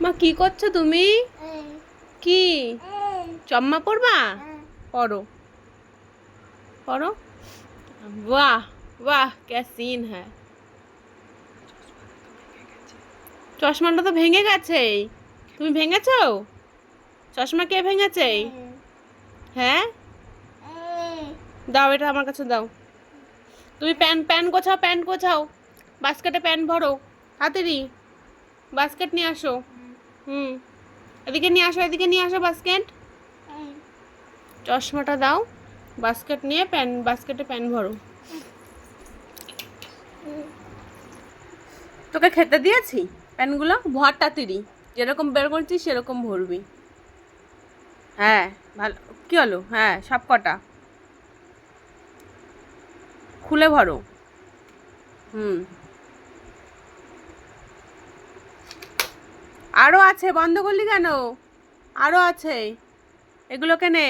মা কি করছো তুমি? কি চম্মা পড়বা? पढ़ो पढ़ो। वाह वाह क्या सीन है। চশমাটা তো ভেঙে গেছে। তুমি ভেঙেছো? চশমা কে ভেঙেছে? হ্যাঁ দাও, এটা আমার কাছে দাও। তুমি প্যান্ট প্যান্ট গোছাও, প্যান্ট গোছাও, বাস্কেটে প্যান্ট ভরো তাড়াতাড়ি। বাস্কেট নিয়ে আসো। হুম, এদিকে নিয়ে আসো, এদিকে নিয়ে আসো বাস্কেট। চশমাটা দাও, বাস্কেট নিয়ে বাস্কেটে প্যান্ট ভরো। তোকে খেতে দিয়েছি, প্যানগুলো ভর তাড়াতাড়ি, যেরকম বের করছিস সেরকম ভরবি। হ্যাঁ ভালো। কি হলো? হ্যাঁ সব কটা খুলে ভরো। হুম, আরও আছে, বন্ধ করলি কেন? আরও আছে, এগুলোকে নে।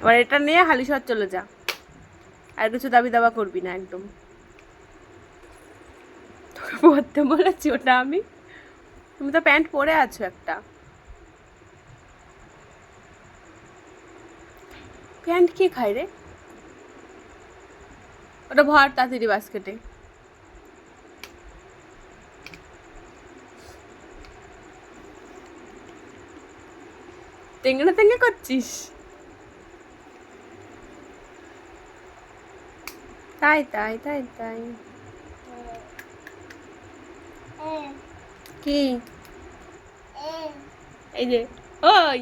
এবার এটা নিয়ে হালিশহর চলে যা, আর কিছু দাবি দাবা করবি না একদম। তোকে পরতে বলেছি ওটা আমি? তুমি তো প্যান্ট পরে আছো একটা। প্যান্ট কে খায় রে? ওটা ভর তাড়াতাড়ি বাস্কেটে। তেঙ্গে তেঙ্গে করছিস? তাই তাই তাই তাই। কি এই যে ওই